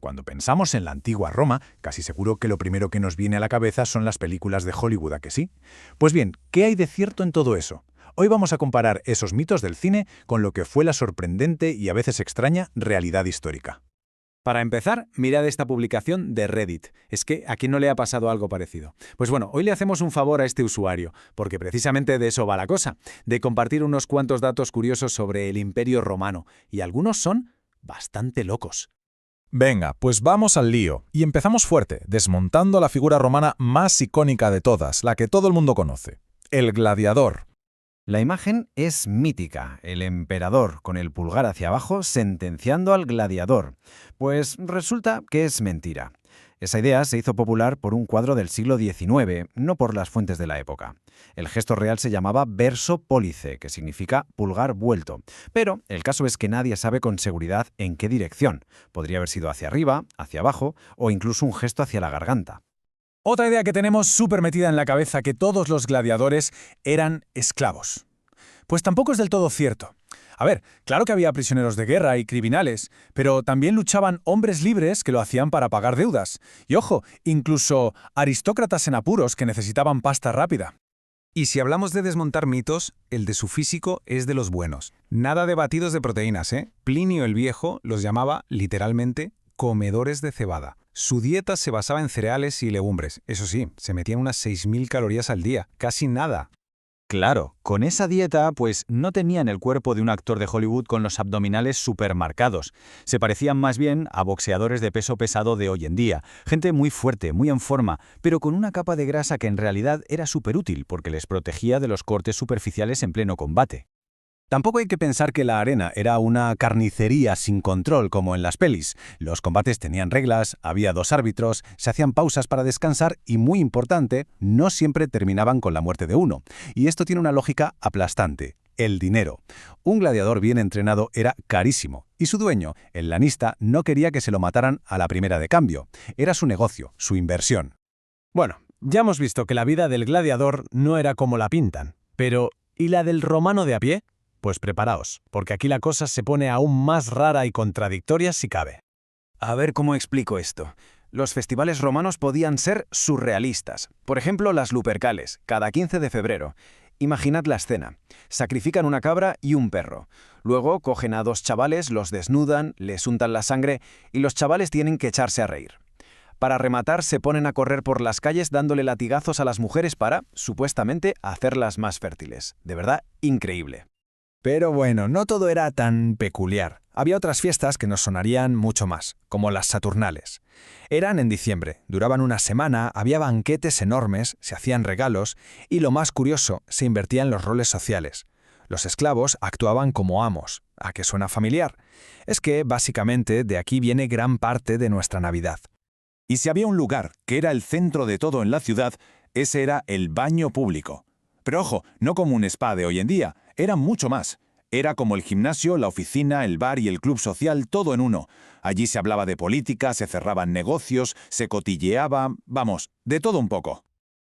Cuando pensamos en la antigua Roma, casi seguro que lo primero que nos viene a la cabeza son las películas de Hollywood, ¿a que sí? Pues bien, ¿qué hay de cierto en todo eso? Hoy vamos a comparar esos mitos del cine con lo que fue la sorprendente y a veces extraña realidad histórica. Para empezar, mirad esta publicación de Reddit. Es que ¿a quién no le ha pasado algo parecido? Pues bueno, hoy le hacemos un favor a este usuario, porque precisamente de eso va la cosa, de compartir unos cuantos datos curiosos sobre el Imperio Romano, y algunos son bastante locos. Venga, pues vamos al lío. Y empezamos fuerte, desmontando la figura romana más icónica de todas, la que todo el mundo conoce. El gladiador. La imagen es mítica, el emperador con el pulgar hacia abajo sentenciando al gladiador. Pues resulta que es mentira. Esa idea se hizo popular por un cuadro del siglo XIX, no por las fuentes de la época. El gesto real se llamaba verso pólice, que significa pulgar vuelto. Pero el caso es que nadie sabe con seguridad en qué dirección. Podría haber sido hacia arriba, hacia abajo o incluso un gesto hacia la garganta. Otra idea que tenemos súper metida en la cabeza, que todos los gladiadores eran esclavos. Pues tampoco es del todo cierto. A ver, claro que había prisioneros de guerra y criminales, pero también luchaban hombres libres que lo hacían para pagar deudas. Y ojo, incluso aristócratas en apuros que necesitaban pasta rápida. Y si hablamos de desmontar mitos, el de su físico es de los buenos. Nada de batidos de proteínas, ¿eh? Plinio el Viejo los llamaba, literalmente, comedores de cebada. Su dieta se basaba en cereales y legumbres. Eso sí, se metían unas 6.000 calorías al día. Casi nada. Claro, con esa dieta, pues no tenían el cuerpo de un actor de Hollywood con los abdominales supermarcados. Se parecían más bien a boxeadores de peso pesado de hoy en día. Gente muy fuerte, muy en forma, pero con una capa de grasa que en realidad era súper útil porque les protegía de los cortes superficiales en pleno combate. Tampoco hay que pensar que la arena era una carnicería sin control como en las pelis. Los combates tenían reglas, había 2 árbitros, se hacían pausas para descansar y, muy importante, no siempre terminaban con la muerte de uno. Y esto tiene una lógica aplastante: el dinero. Un gladiador bien entrenado era carísimo y su dueño, el lanista, no quería que se lo mataran a la primera de cambio. Era su negocio, su inversión. Bueno, ya hemos visto que la vida del gladiador no era como la pintan. Pero, ¿y la del romano de a pie? Pues preparaos, porque aquí la cosa se pone aún más rara y contradictoria si cabe. A ver cómo explico esto. Los festivales romanos podían ser surrealistas. Por ejemplo, las Lupercales, cada 15 de febrero. Imaginad la escena. Sacrifican una cabra y un perro. Luego cogen a 2 chavales, los desnudan, les untan la sangre y los chavales tienen que echarse a reír. Para rematar, se ponen a correr por las calles dándole latigazos a las mujeres para, supuestamente, hacerlas más fértiles. De verdad, increíble. Pero bueno, no todo era tan peculiar. Había otras fiestas que nos sonarían mucho más, como las Saturnales. Eran en diciembre, duraban una semana, había banquetes enormes, se hacían regalos y, lo más curioso, se invertían los roles sociales. Los esclavos actuaban como amos. ¿A qué suena familiar? Es que, básicamente, de aquí viene gran parte de nuestra Navidad. Y si había un lugar que era el centro de todo en la ciudad, ese era el baño público. Pero ojo, no como un spa de hoy en día, era mucho más. Era como el gimnasio, la oficina, el bar y el club social, todo en uno. Allí se hablaba de política, se cerraban negocios, se cotilleaba, vamos, de todo un poco.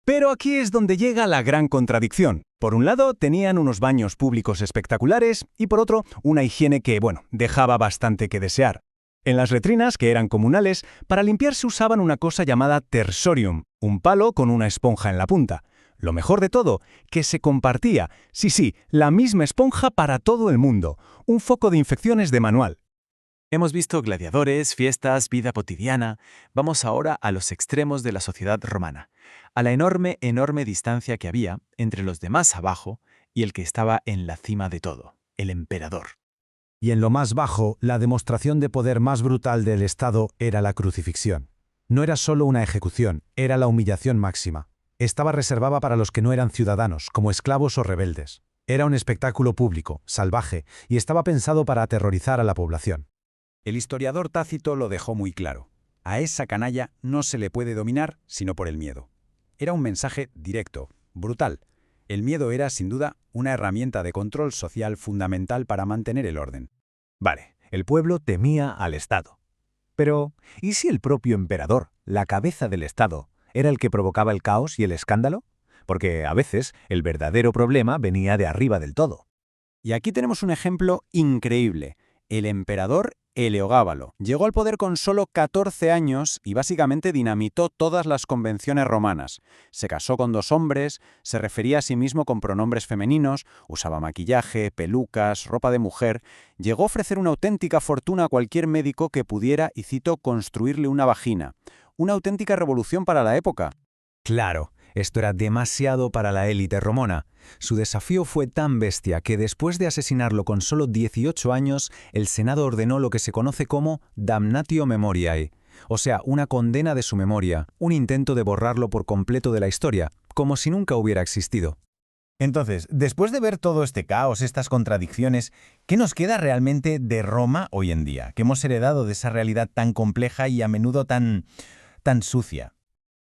Pero aquí es donde llega la gran contradicción. Por un lado, tenían unos baños públicos espectaculares y por otro, una higiene que, dejaba bastante que desear. En las letrinas, que eran comunales, para limpiarse usaban una cosa llamada tersorium, un palo con una esponja en la punta. Lo mejor de todo, que se compartía, sí, la misma esponja para todo el mundo, un foco de infecciones de manual. Hemos visto gladiadores, fiestas, vida cotidiana. Vamos ahora a los extremos de la sociedad romana, a la enorme distancia que había entre los de más abajo y el que estaba en la cima de todo, el emperador. Y en lo más bajo, la demostración de poder más brutal del Estado era la crucifixión. No era solo una ejecución, era la humillación máxima. Estaba reservada para los que no eran ciudadanos, como esclavos o rebeldes. Era un espectáculo público, salvaje, y estaba pensado para aterrorizar a la población. El historiador Tácito lo dejó muy claro. A esa canalla no se le puede dominar sino por el miedo. Era un mensaje directo, brutal. El miedo era, sin duda, una herramienta de control social fundamental para mantener el orden. Vale, el pueblo temía al Estado. Pero, ¿y si el propio emperador, la cabeza del Estado, era el que provocaba el caos y el escándalo? Porque a veces el verdadero problema venía de arriba del todo. Y aquí tenemos un ejemplo increíble. El emperador Heliogábalo. Llegó al poder con solo 14 años y básicamente dinamitó todas las convenciones romanas. Se casó con 2 hombres, se refería a sí mismo con pronombres femeninos, usaba maquillaje, pelucas, ropa de mujer. Llegó a ofrecer una auténtica fortuna a cualquier médico que pudiera, y cito, construirle una vagina. Una auténtica revolución para la época. Claro, esto era demasiado para la élite romana. Su desafío fue tan bestia que después de asesinarlo con solo 18 años, el Senado ordenó lo que se conoce como damnatio memoriae, o sea, una condena de su memoria, un intento de borrarlo por completo de la historia, como si nunca hubiera existido. Entonces, después de ver todo este caos, estas contradicciones, ¿qué nos queda realmente de Roma hoy en día? ¿Qué hemos heredado de esa realidad tan compleja y a menudo tan sucia?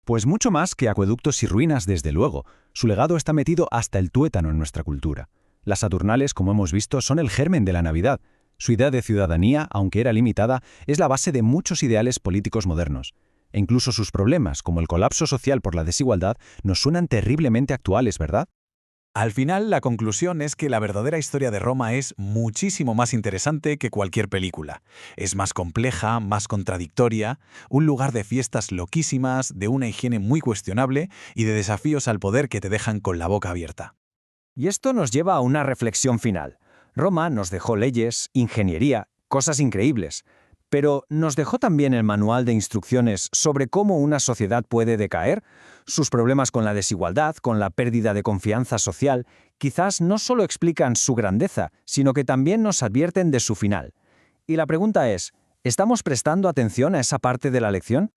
Pues mucho más que acueductos y ruinas, desde luego. Su legado está metido hasta el tuétano en nuestra cultura. Las Saturnales, como hemos visto, son el germen de la Navidad. Su idea de ciudadanía, aunque era limitada, es la base de muchos ideales políticos modernos. E incluso sus problemas, como el colapso social por la desigualdad, nos suenan terriblemente actuales, ¿verdad? Al final, la conclusión es que la verdadera historia de Roma es muchísimo más interesante que cualquier película. Es más compleja, más contradictoria, un lugar de fiestas loquísimas, de una higiene muy cuestionable y de desafíos al poder que te dejan con la boca abierta. Y esto nos lleva a una reflexión final. Roma nos dejó leyes, ingeniería, cosas increíbles, pero ¿nos dejó también el manual de instrucciones sobre cómo una sociedad puede decaer? Sus problemas con la desigualdad, con la pérdida de confianza social, quizás no solo explican su grandeza, sino que también nos advierten de su final. Y la pregunta es, ¿estamos prestando atención a esa parte de la lección?